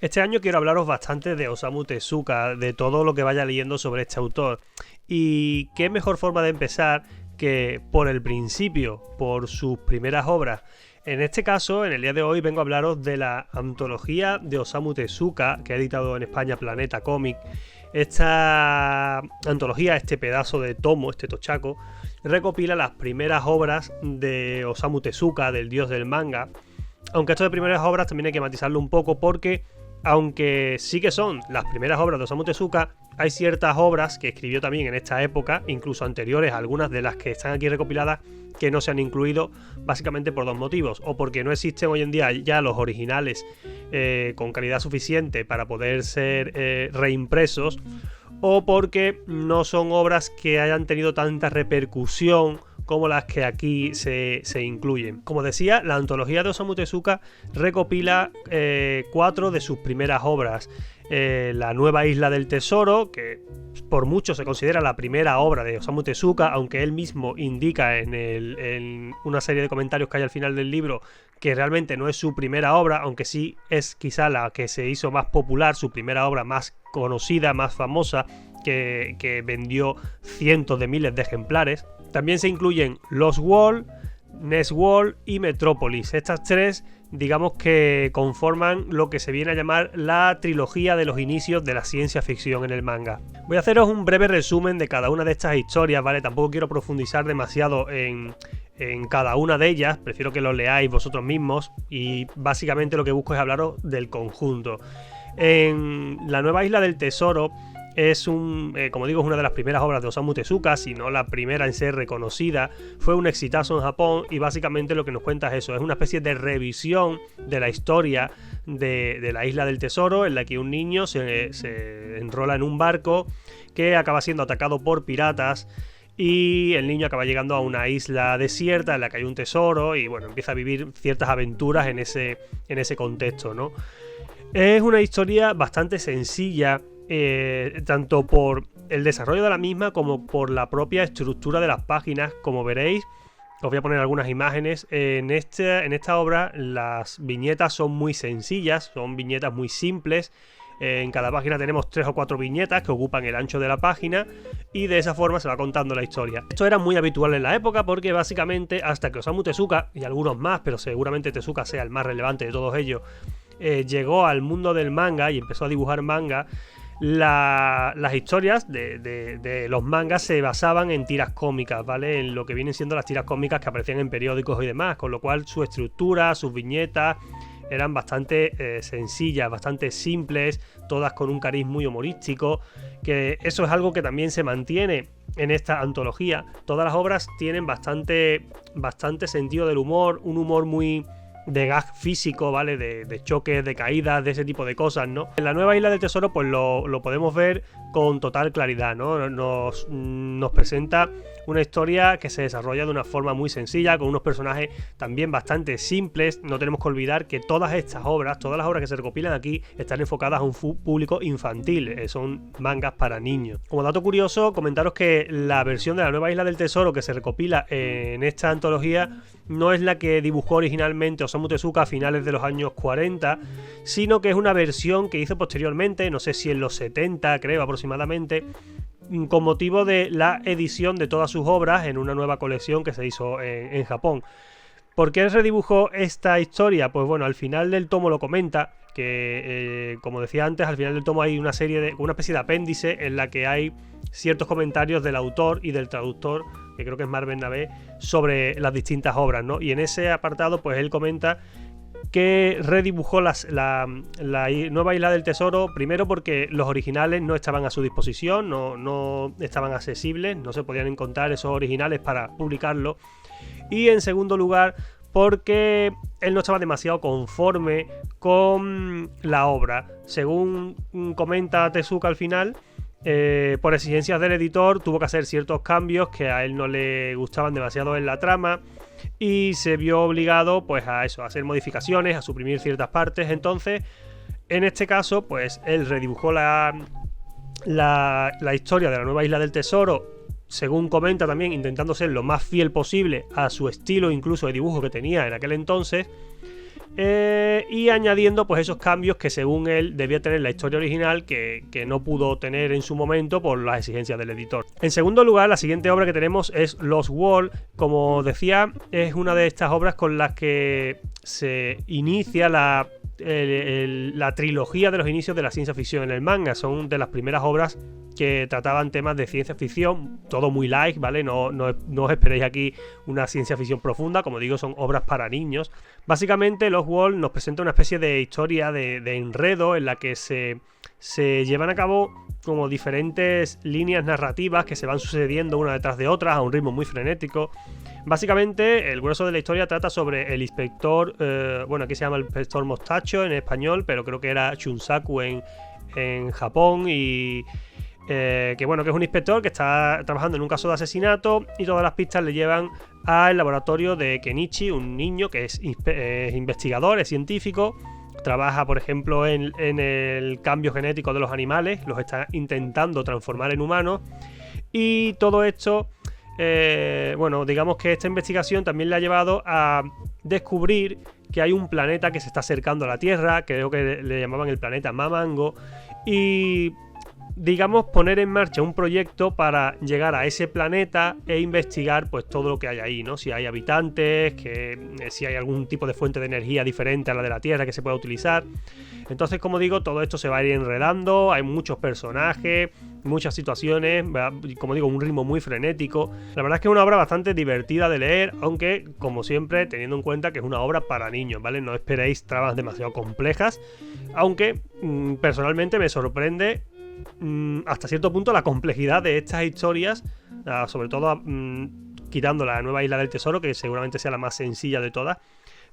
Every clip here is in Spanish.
Este año quiero hablaros bastante de Osamu Tezuka, de todo lo que vaya leyendo sobre este autor. Y qué mejor forma de empezar que por el principio, por sus primeras obras. En este caso, en el día de hoy, vengo a hablaros de la antología de Osamu Tezuka, que ha editado en España Planeta Cómic. Esta antología, este pedazo de tomo, este tochaco, recopila las primeras obras de Osamu Tezuka, del dios del manga. Aunque esto de primeras obras también hay que matizarlo un poco porque, aunque sí que son las primeras obras de Osamu Tezuka, hay ciertas obras que escribió también en esta época, incluso anteriores a algunas de las que están aquí recopiladas, que no se han incluido básicamente por dos motivos: o porque no existen hoy en día ya los originales con calidad suficiente para poder ser reimpresos, o porque no son obras que hayan tenido tanta repercusión como las que aquí se incluyen. Como decía, la antología de Osamu Tezuka recopila 4 de sus primeras obras. La Nueva Isla del Tesoro, que por mucho se considera la primera obra de Osamu Tezuka, aunque él mismo indica en una serie de comentarios que hay al final del libro que realmente no es su primera obra, aunque sí es quizá la que se hizo más popular, su primera obra más conocida, más famosa, que vendió cientos de miles de ejemplares. También se incluyen Lost World, Next World y Metrópolis. Estas tres, digamos que conforman lo que se viene a llamar la trilogía de los inicios de la ciencia ficción en el manga. Voy a haceros un breve resumen de cada una de estas historias, ¿vale? Tampoco quiero profundizar demasiado en cada una de ellas, prefiero que lo leáis vosotros mismos, y básicamente lo que busco es hablaros del conjunto. En La Nueva Isla del Tesoro es como digo, es una de las primeras obras de Osamu Tezuka, si no la primera en ser reconocida. Fue un exitazo en Japón y básicamente lo que nos cuenta es eso, es una especie de revisión de la historia de la Isla del Tesoro, en la que un niño se enrola en un barco que acaba siendo atacado por piratas, y el niño acaba llegando a una isla desierta en la que hay un tesoro y bueno, empieza a vivir ciertas aventuras en ese contexto, ¿no? Es una historia bastante sencilla, tanto por el desarrollo de la misma como por la propia estructura de las páginas. Como veréis, os voy a poner algunas imágenes. En esta obra las viñetas son muy sencillas, son viñetas muy simples. En cada página tenemos 3 o 4 viñetas que ocupan el ancho de la página, y de esa forma se va contando la historia. Esto era muy habitual en la época porque básicamente hasta que Osamu Tezuka, y algunos más, pero seguramente Tezuka sea el más relevante de todos ellos, llegó al mundo del manga y empezó a dibujar manga, las historias de los mangas se basaban en tiras cómicas, ¿vale? En lo que vienen siendo las tiras cómicas que aparecían en periódicos y demás, con lo cual su estructura, sus viñetas eran bastante sencillas, bastante simples, todas con un cariz muy humorístico, que eso es algo que también se mantiene en esta antología. Todas las obras tienen bastante sentido del humor, un humor muy de gag físico, ¿vale? De choques, de caídas, de ese tipo de cosas, ¿no? En La Nueva Isla del Tesoro pues lo podemos ver con total claridad, ¿no? Nos presenta una historia que se desarrolla de una forma muy sencilla, con unos personajes también bastante simples. No tenemos que olvidar que todas estas obras, todas las obras que se recopilan aquí, están enfocadas a un público infantil, son mangas para niños. Como dato curioso, comentaros que la versión de La Nueva Isla del Tesoro que se recopila en esta antología no es la que dibujó originalmente Osamu Tezuka a finales de los años 40, sino que es una versión que hizo posteriormente, no sé si en los 70, creo aproximadamente, con motivo de la edición de todas sus obras en una nueva colección que se hizo en Japón. ¿Por qué redibujó esta historia? Pues bueno, al final del tomo lo comenta, que como decía antes, al final del tomo hay una especie de apéndice en la que hay ciertos comentarios del autor y del traductor, que creo que es Marc Bernabé, sobre las distintas obras, ¿no? Y en ese apartado pues él comenta que redibujó la Nueva Isla del Tesoro, primero porque los originales no estaban a su disposición, no estaban accesibles, no se podían encontrar esos originales para publicarlo, y en segundo lugar porque él no estaba demasiado conforme con la obra. Según comenta Tezuka al final, por exigencias del editor tuvo que hacer ciertos cambios que a él no le gustaban demasiado en la trama, y se vio obligado pues a eso, a hacer modificaciones, a suprimir ciertas partes. Entonces, en este caso, pues él redibujó la historia de La Nueva Isla del Tesoro, según comenta también, intentando ser lo más fiel posible a su estilo incluso de dibujo que tenía en aquel entonces, y añadiendo pues esos cambios que según él debía tener la historia original que no pudo tener en su momento por las exigencias del editor. En segundo lugar, la siguiente obra que tenemos es Lost World. Como decía, es una de estas obras con las que se inicia la trilogía de los inicios de la ciencia ficción en el manga. Son de las primeras obras que trataban temas de ciencia ficción, todo muy light, ¿vale? No os esperéis aquí una ciencia ficción profunda, como digo, son obras para niños. Básicamente, Lost World nos presenta una especie de historia de enredo en la que se llevan a cabo como diferentes líneas narrativas que se van sucediendo una detrás de otras a un ritmo muy frenético. Básicamente, el grueso de la historia trata sobre el inspector, bueno, aquí se llama el inspector Mostacho en español, pero creo que era Chunsaku en Japón, y que bueno, que es un inspector que está trabajando en un caso de asesinato y todas las pistas le llevan al laboratorio de Kenichi, un niño que es investigador, es científico. Trabaja, por ejemplo, en el cambio genético de los animales, los está intentando transformar en humanos, y todo esto, bueno, digamos que esta investigación también le ha llevado a descubrir que hay un planeta que se está acercando a la Tierra, creo que le llamaban el planeta Mamango, y digamos poner en marcha un proyecto para llegar a ese planeta e investigar pues todo lo que hay ahí, ¿no? Si hay habitantes, si hay algún tipo de fuente de energía diferente a la de la Tierra que se pueda utilizar. Entonces, como digo, todo esto se va a ir enredando, hay muchos personajes, muchas situaciones, como digo, un ritmo muy frenético. La verdad es que es una obra bastante divertida de leer, aunque, como siempre, teniendo en cuenta que es una obra para niños, ¿vale? No esperéis tramas demasiado complejas, aunque personalmente me sorprende hasta cierto punto la complejidad de estas historias, sobre todo quitando la Nueva Isla del Tesoro, que seguramente sea la más sencilla de todas,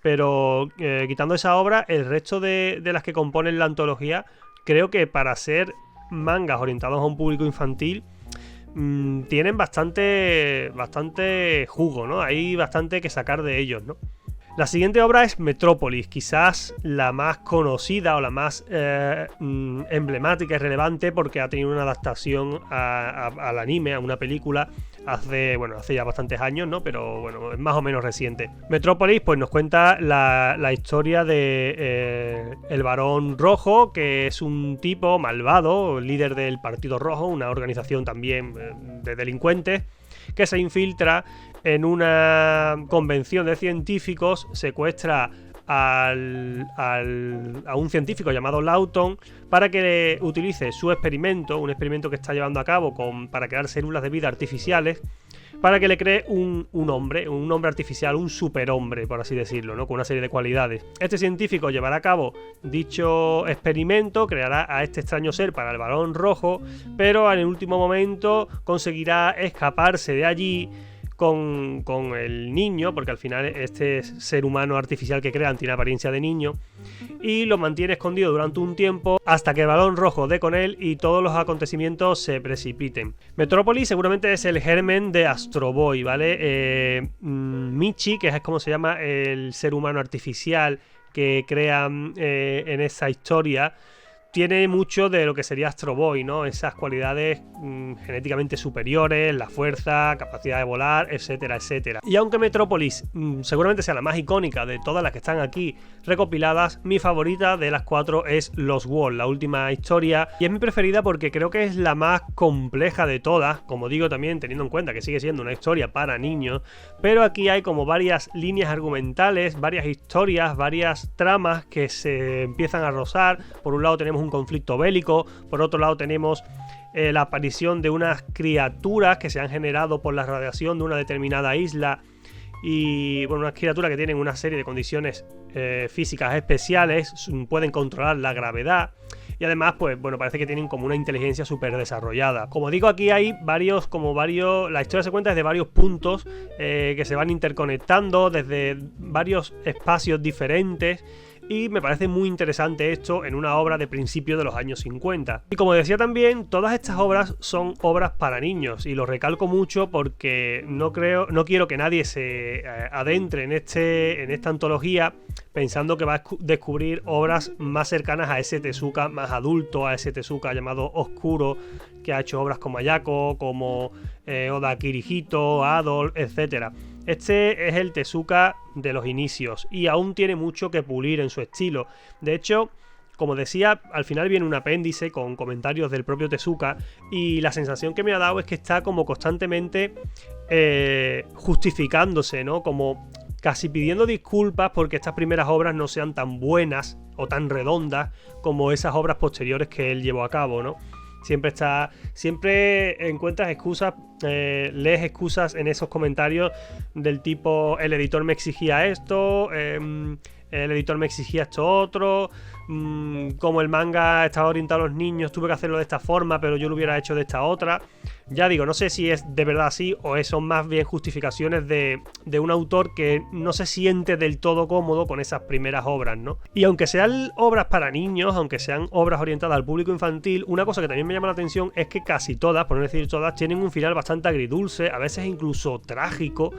pero quitando esa obra, el resto de las que componen la antología, creo que para ser mangas orientados a un público infantil tienen bastante jugo, ¿no? Hay bastante que sacar de ellos, ¿no? La siguiente obra es Metrópolis, quizás la más conocida o la más emblemática y relevante porque ha tenido una adaptación al anime, a una película, hace ya bastantes años, ¿no? Pero bueno, es más o menos reciente. Metrópolis pues nos cuenta la historia de el Barón Rojo, que es un tipo malvado, líder del Partido Rojo, una organización también de delincuentes, que se infiltra en una convención de científicos, secuestra a un científico llamado Lawton para que utilice su experimento, un experimento que está llevando a cabo para crear células de vida artificiales, para que le cree un hombre artificial, un superhombre, por así decirlo, ¿no? Con una serie de cualidades. Este científico llevará a cabo dicho experimento, creará a este extraño ser para el Barón Rojo, pero en el último momento conseguirá escaparse de allí con el niño, porque al final este ser humano artificial que crean tiene apariencia de niño, y lo mantiene escondido durante un tiempo hasta que el Balón Rojo dé con él y todos los acontecimientos se precipiten. Metrópolis seguramente es el germen de Astro Boy, ¿vale? Michi, que es como se llama el ser humano artificial que crean en esa historia, tiene mucho de lo que sería Astro Boy, ¿no? Esas cualidades genéticamente superiores, la fuerza, capacidad de volar, etcétera, etcétera. Y aunque Metrópolis seguramente sea la más icónica de todas las que están aquí recopiladas, mi favorita de las 4 es Lost World, la última historia, y es mi preferida porque creo que es la más compleja de todas, como digo también teniendo en cuenta que sigue siendo una historia para niños, pero aquí hay como varias líneas argumentales, varias historias, varias tramas que se empiezan a rozar. Por un lado tenemos un conflicto bélico, por otro lado tenemos la aparición de unas criaturas que se han generado por la radiación de una determinada isla, y bueno, unas criaturas que tienen una serie de condiciones físicas especiales, pueden controlar la gravedad y además pues bueno, parece que tienen como una inteligencia súper desarrollada. Como digo, aquí hay varios, la historia se cuenta desde varios puntos que se van interconectando desde varios espacios diferentes, y me parece muy interesante esto en una obra de principios de los años 50. Y como decía también, todas estas obras son obras para niños, y lo recalco mucho porque no quiero que nadie se adentre en esta antología pensando que va a descubrir obras más cercanas a ese Tezuka más adulto, a ese Tezuka llamado oscuro, que ha hecho obras como Ayako, como Oda Kirihito, Adol, etc. Este es el Tezuka de los inicios y aún tiene mucho que pulir en su estilo. De hecho, como decía, al final viene un apéndice con comentarios del propio Tezuka y la sensación que me ha dado es que está como constantemente justificándose, ¿no? Como casi pidiendo disculpas porque estas primeras obras no sean tan buenas o tan redondas como esas obras posteriores que él llevó a cabo, ¿no? Siempre encuentras excusas, lees excusas en esos comentarios del tipo: el editor me exigía esto, el editor me exigía esto otro, como el manga estaba orientado a los niños tuve que hacerlo de esta forma pero yo lo hubiera hecho de esta otra. Ya digo, no sé si es de verdad así o son más bien justificaciones de un autor que no se siente del todo cómodo con esas primeras obras, ¿no? Y aunque sean obras para niños, aunque sean obras orientadas al público infantil, una cosa que también me llama la atención es que casi todas, por no decir todas, tienen un final bastante agridulce, a veces incluso trágico,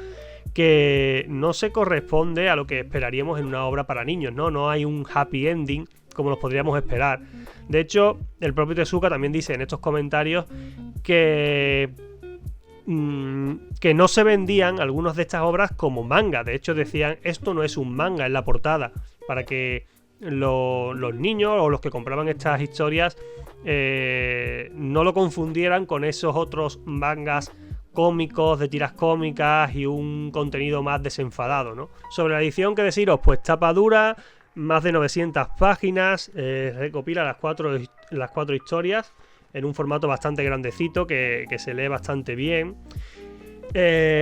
que no se corresponde a lo que esperaríamos en una obra para niños, ¿no? No hay un happy ending como nos podríamos esperar. De hecho, el propio Tezuka también dice en estos comentarios que no se vendían algunas de estas obras como manga. De hecho decían: esto no es un manga en la portada, para que los niños o los que compraban estas historias no lo confundieran con esos otros mangas cómicos, de tiras cómicas y un contenido más desenfadado, ¿no? Sobre la edición, ¿qué deciros? Pues tapa dura, más de 900 páginas, recopila las cuatro historias en un formato bastante grandecito que se lee bastante bien.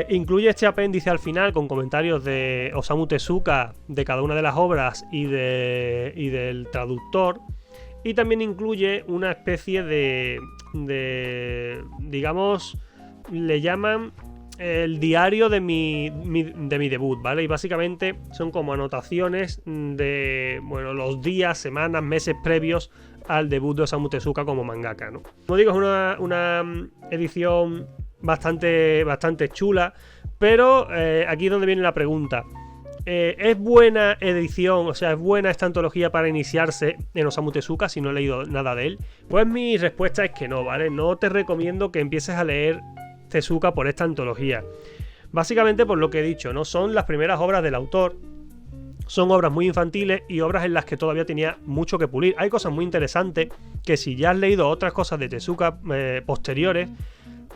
Incluye este apéndice al final con comentarios de Osamu Tezuka de cada una de las obras y del traductor. Y también incluye una especie de digamos, le llaman el diario de mi debut, ¿vale? Y básicamente son como anotaciones de, bueno, los días, semanas, meses previos al debut de Osamu Tezuka como mangaka, ¿no? Como digo, es una edición bastante chula, pero aquí es donde viene la pregunta. ¿Es buena edición, o sea, es buena esta antología para iniciarse en Osamu Tezuka si no he leído nada de él? Pues mi respuesta es que no, ¿vale? No te recomiendo que empieces a leer Tezuka por esta antología. Básicamente por lo que he dicho, ¿no? Son las primeras obras del autor. Son obras muy infantiles y obras en las que todavía tenía mucho que pulir. Hay cosas muy interesantes que si ya has leído otras cosas de Tezuka posteriores,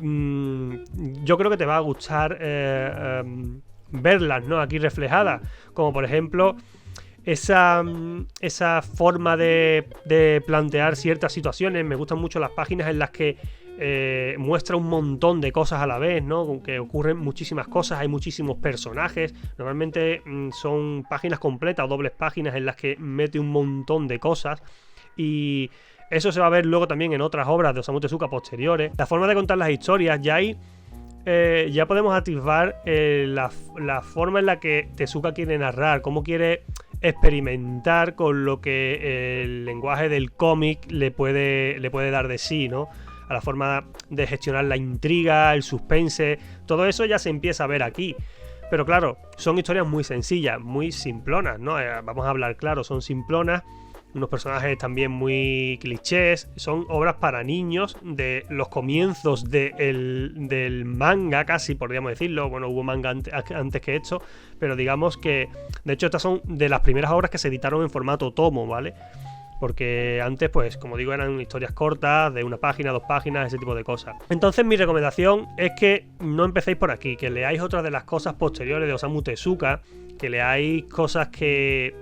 yo creo que te va a gustar verlas, ¿no? Aquí reflejadas. Como por ejemplo esa forma de plantear ciertas situaciones. Me gustan mucho las páginas en las que muestra un montón de cosas a la vez, ¿no? Que ocurren muchísimas cosas, hay muchísimos personajes. Normalmente son páginas completas o dobles páginas en las que mete un montón de cosas, y eso se va a ver luego también en otras obras de Osamu Tezuka posteriores. La forma de contar las historias, ya podemos atisbar la forma en la que Tezuka quiere narrar, cómo quiere experimentar con lo que el lenguaje del cómic le puede dar de sí, ¿no? A la forma de gestionar la intriga, el suspense, todo eso ya se empieza a ver aquí. Pero claro, son historias muy sencillas, muy simplonas, ¿no? Vamos a hablar claro, son simplonas, unos personajes también muy clichés, son obras para niños de los comienzos del manga, casi podríamos decirlo. Bueno, hubo manga antes que esto, pero digamos que, de hecho, estas son de las primeras obras que se editaron en formato tomo, ¿vale? Porque antes, pues, como digo, eran historias cortas, de una página, 2 páginas, ese tipo de cosas. Entonces mi recomendación es que no empecéis por aquí, que leáis otras de las cosas posteriores de Osamu Tezuka, que leáis cosas que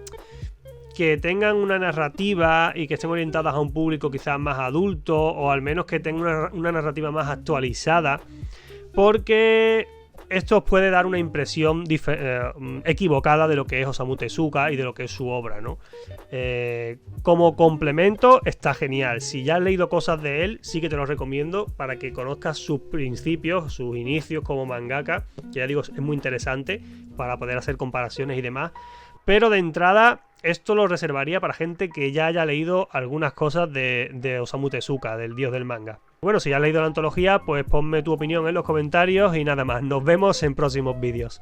tengan una narrativa y que estén orientadas a un público quizás más adulto, o al menos que tengan una narrativa más actualizada, porque esto os puede dar una impresión equivocada de lo que es Osamu Tezuka y de lo que es su obra, ¿no? Como complemento está genial. Si ya has leído cosas de él, sí que te lo recomiendo para que conozcas sus principios, sus inicios como mangaka, que ya digo, es muy interesante para poder hacer comparaciones y demás. Pero de entrada, esto lo reservaría para gente que ya haya leído algunas cosas de Osamu Tezuka, del dios del manga. Bueno, si ya has leído la antología, pues ponme tu opinión en los comentarios y nada más. Nos vemos en próximos vídeos.